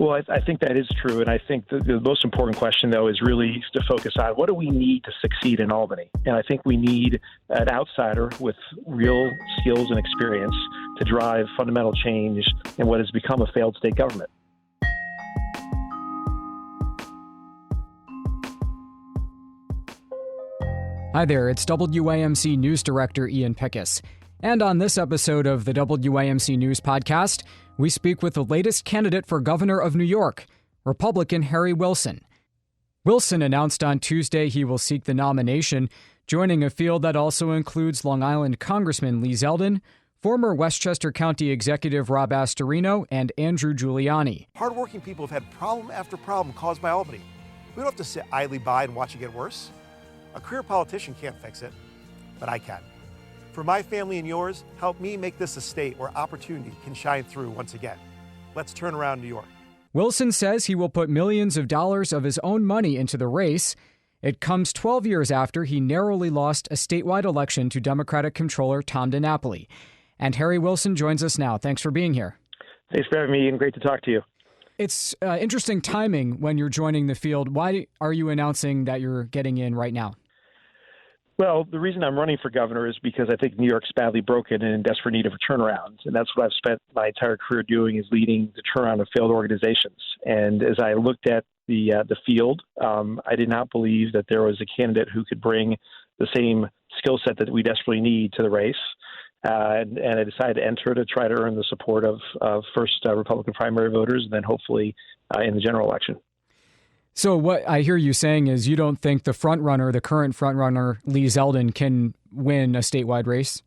Well, I think that is true. And I think the most important question, though, is really to focus on what do we need to succeed in Albany? And I think we need an outsider with real skills and experience to drive fundamental change in what has become a failed state government. Hi there, it's WAMC News Director Ian Pickus. And on this episode of the WAMC News Podcast, we speak with the latest candidate for governor of New York, Republican Harry Wilson. Wilson announced on Tuesday he will seek the nomination, joining a field that also includes Long Island Congressman Lee Zeldin, former Westchester County Executive Rob Astorino, and Andrew Giuliani. Hardworking people have had problem after problem caused by Albany. We don't have to sit idly by and watch it get worse. A career politician can't fix it, but I can. For my family and yours, help me make this a state where opportunity can shine through once again. Let's turn around New York. Wilson says he will put millions of dollars of his own money into the race. It comes 12 years after he narrowly lost a statewide election to Democratic Comptroller Tom DiNapoli. And Harry Wilson joins us now. Thanks for being here. Thanks for having me, and great to talk to you. It's interesting timing when you're joining the field. Why are you announcing that you're getting in right now? Well, the reason I'm running for governor is because I think New York's badly broken and in desperate need of a turnaround. And that's what I've spent my entire career doing, is leading the turnaround of failed organizations. And as I looked at the field, I did not believe that there was a candidate who could bring the same skill set that we desperately need to the race. And I decided to enter to try to earn the support of first Republican primary voters and then hopefully in the general election. So what I hear you saying is you don't think the current frontrunner, Lee Zeldin, can win a statewide race?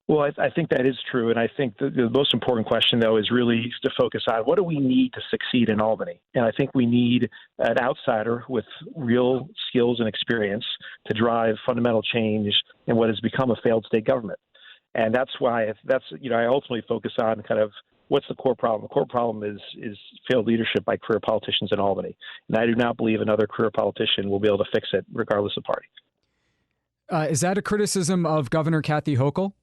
Well, I think that is true. And I think the most important question, though, is really to focus on what do we need to succeed in Albany? And I think we need an outsider with real skills and experience to drive fundamental change in what has become a failed state government. And that's why I ultimately focus on kind of what's the core problem. The core problem is failed leadership by career politicians in Albany. And I do not believe another career politician will be able to fix it regardless of party. Is that a criticism of Governor Kathy Hochul?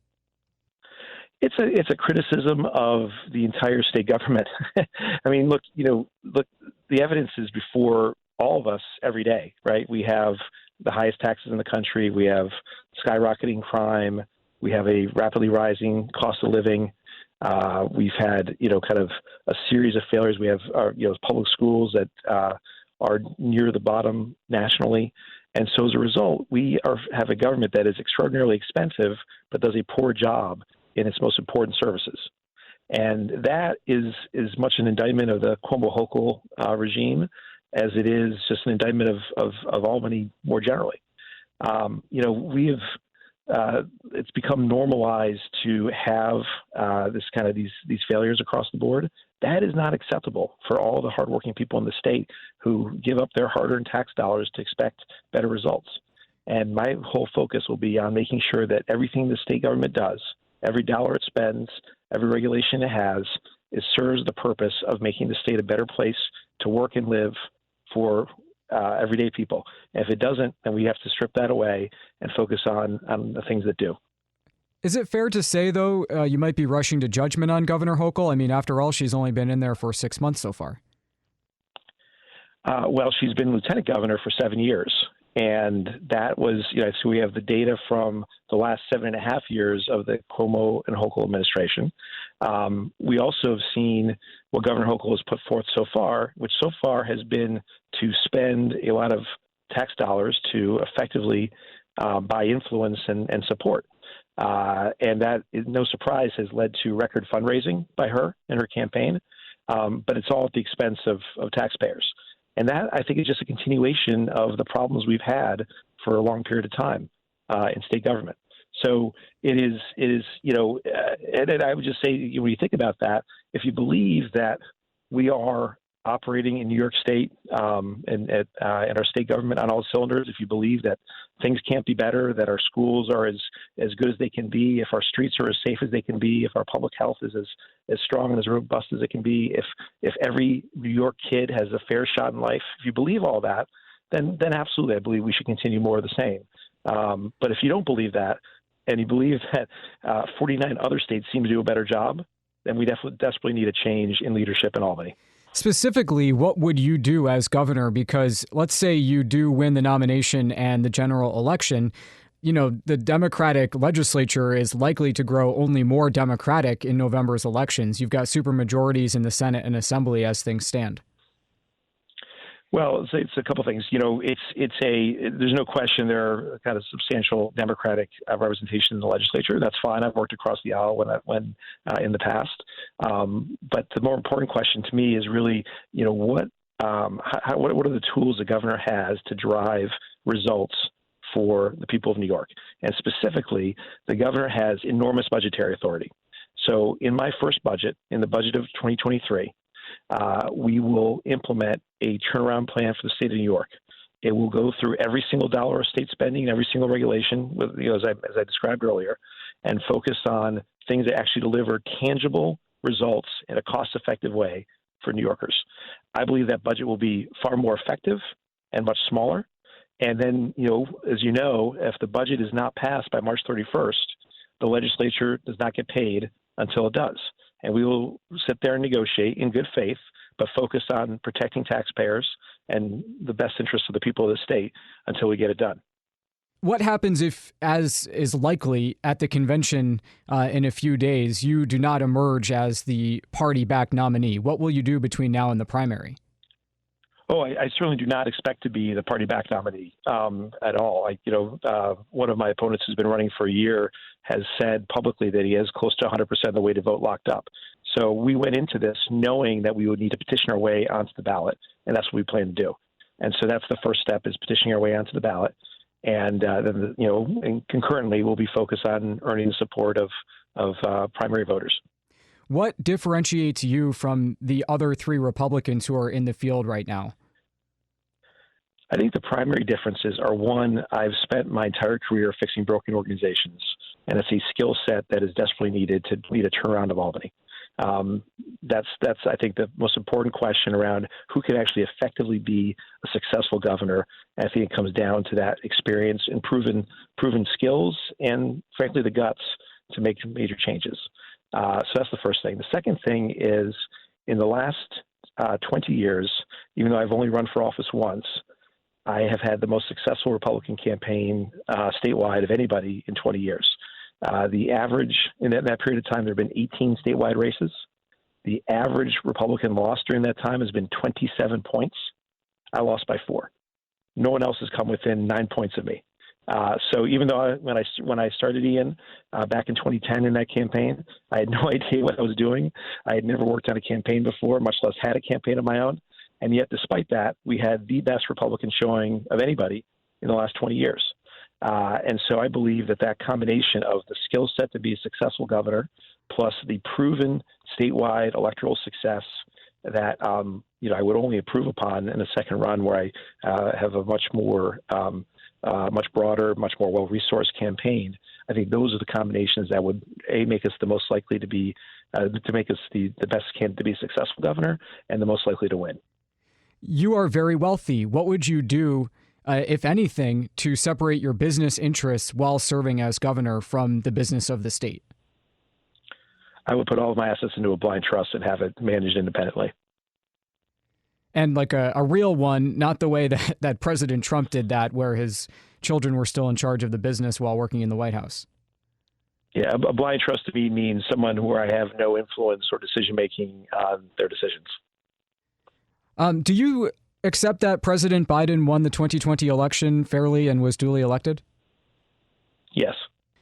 It's a criticism of the entire state government. I mean, look, the evidence is before all of us every day, right? We have the highest taxes in the country. We have skyrocketing crime. We have a rapidly rising cost of living. We've had, kind of a series of failures. We have, public schools that are near the bottom nationally. And so as a result, we have a government that is extraordinarily expensive, but does a poor job in its most important services. And that is as much an indictment of the Cuomo-Hochul regime as it is just an indictment of Albany more generally. It's become normalized to have these failures across the board. That is not acceptable for all the hardworking people in the state who give up their hard-earned tax dollars to expect better results. And my whole focus will be on making sure that everything the state government does, every dollar it spends, every regulation it has, serves the purpose of making the state a better place to work and live for everyday people. And if it doesn't, then we have to strip that away and focus on the things that do. Is it fair to say, though, you might be rushing to judgment on Governor Hochul? I mean, after all, she's only been in there for 6 months so far. Well, she's been lieutenant governor for 7 years. And that was, so we have the data from the last 7.5 years of the Cuomo and Hochul administration. We also have seen what Governor Hochul has put forth so far, which so far has been to spend a lot of tax dollars to effectively buy influence and support. And that, no surprise, has led to record fundraising by her and her campaign. But it's all at the expense of taxpayers. And that, I think, is just a continuation of the problems we've had for a long period of time in state government. So it is, and I would just say, when you think about that, if you believe that we are operating in New York State and our state government on all cylinders, if you believe that things can't be better, that our schools are as good as they can be, if our streets are as safe as they can be, if our public health is as strong and as robust as it can be, if every New York kid has a fair shot in life, if you believe all that, then absolutely, I believe we should continue more of the same. But if you don't believe that, and you believe that 49 other states seem to do a better job, then we desperately need a change in leadership in Albany. Specifically, what would you do as governor? Because let's say you do win the nomination and the general election, the Democratic legislature is likely to grow only more Democratic in November's elections. You've got supermajorities in the Senate and Assembly as things stand. Well, it's a couple things. There's no question there are kind of substantial Democratic representation in the legislature. That's fine. I've worked across the aisle when in the past. But the more important question to me is really, what are the tools the governor has to drive results for the people of New York? And specifically, the governor has enormous budgetary authority. So in my first budget, in the budget of 2023, we will implement a turnaround plan for the state of New York. It will go through every single dollar of state spending and every single regulation, as I described earlier, and focus on things that actually deliver tangible results in a cost-effective way for New Yorkers. I believe that budget will be far more effective and much smaller. And then, as you know, if the budget is not passed by March 31st, the legislature does not get paid until it does. And we will sit there and negotiate in good faith, but focus on protecting taxpayers and the best interests of the people of the state until we get it done. What happens if, as is likely at the convention in a few days, you do not emerge as the party-backed nominee? What will you do between now and the primary? Oh, I certainly do not expect to be the party-backed nominee at all. One of my opponents who's been running for a year has said publicly that he has close to 100% of the weighted vote locked up. So we went into this knowing that we would need to petition our way onto the ballot, and that's what we plan to do. And so that's the first step, is petitioning our way onto the ballot. And then, and concurrently, we'll be focused on earning the support of primary voters. What differentiates you from the other three Republicans who are in the field right now? I think the primary differences are, one, I've spent my entire career fixing broken organizations, and it's a skill set that is desperately needed to lead a turnaround of Albany. That's I think, the most important question around who can actually effectively be a successful governor. And I think it comes down to that experience and proven skills and, frankly, the guts to make major changes. So that's the first thing. The second thing is, in the last 20 years, even though I've only run for office once, I have had the most successful Republican campaign statewide of anybody in 20 years. The average in that period of time, there have been 18 statewide races. The average Republican loss during that time has been 27 points. I lost by 4. No one else has come within 9 points of me. So even though when I started, Ian, back in 2010 in that campaign, I had no idea what I was doing. I had never worked on a campaign before, much less had a campaign of my own. And yet, despite that, we had the best Republican showing of anybody in the last 20 years. And so I believe that combination of the skill set to be a successful governor, plus the proven statewide electoral success that I would only improve upon in a second run, where I have a much much broader, much more well-resourced campaign. I think those are the combinations that would make us the most likely to be to make us the best candidate to be a successful governor and the most likely to win. You are very wealthy. What would you do, if anything, to separate your business interests while serving as governor from the business of the state? I would put all of my assets into a blind trust and have it managed independently. And like a real one, not the way that President Trump did that, where his children were still in charge of the business while working in the White House. Yeah, a blind trust to me means someone where I have no influence or decision-making on their decisions. Do you accept that President Biden won the 2020 election fairly and was duly elected? Yes.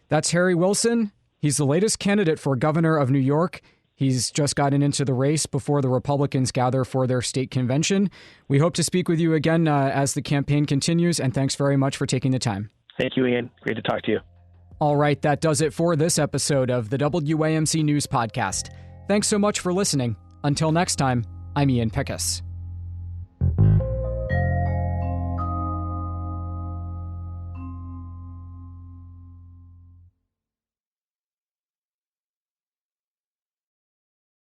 That's Harry Wilson. He's the latest candidate for governor of New York. He's just gotten into the race before the Republicans gather for their state convention. We hope to speak with you again as the campaign continues, and thanks very much for taking the time. Thank you, Ian. Great to talk to you. All right, that does it for this episode of the WAMC News Podcast. Thanks so much for listening. Until next time, I'm Ian Pickus.